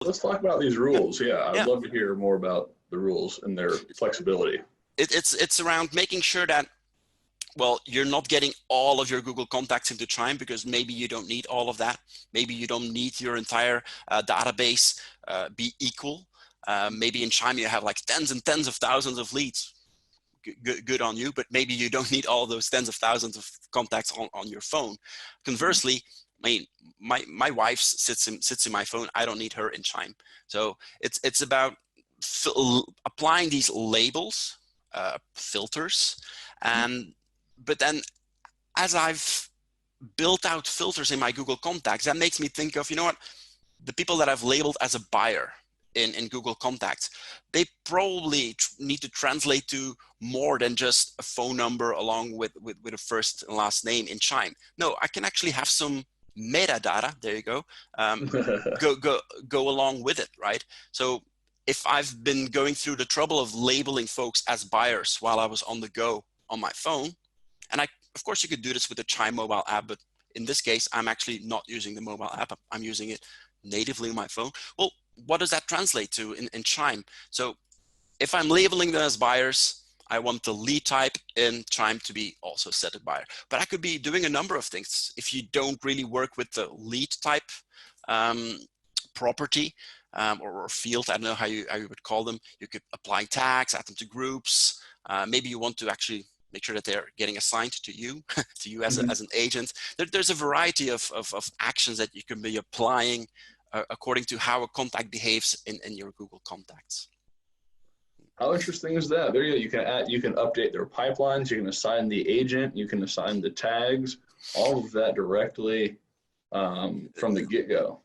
let's talk about these rules. Yeah, I would Yeah. love to hear more about the rules and their flexibility. It's around making sure that, well, you're not getting all of your Google contacts into Chime, because maybe you don't need all of that. Maybe you don't need your entire database be equal. Maybe in Chime you have like tens and tens of thousands of leads. Good on you, but maybe you don't need all those tens of thousands of contacts on your phone. Conversely, I mean, my wife sits in my phone. I don't need her in Chime. So it's about applying these labels, filters, and but then as I've built out filters in my Google contacts, that makes me think of, you know what, the people that I've labeled as a buyer in Google Contacts, they probably need to translate to more than just a phone number along with a first and last name in Chime. No, I can actually have some metadata, there you go, go along with it, right? So if I've been going through the trouble of labeling folks as buyers while I was on the go on my phone, and of course you could do this with the Chime mobile app, but in this case, I'm actually not using the mobile app. I'm using it natively on my phone. Well, what does that translate to in Chime? So if I'm labeling them as buyers, I want the lead type in Chime to be also set to buyer. But I could be doing a number of things. If you don't really work with the lead type property or field, I don't know how you would call them, you could apply tags, add them to groups. Maybe you want to actually make sure that they're getting assigned to you, to you as an agent. There's a variety of actions that you can be applying according to how a contact behaves in your Google Contacts. How interesting is that? There you go. You can update their pipelines. You can assign the agent. You can assign the tags. All of that directly from the get-go.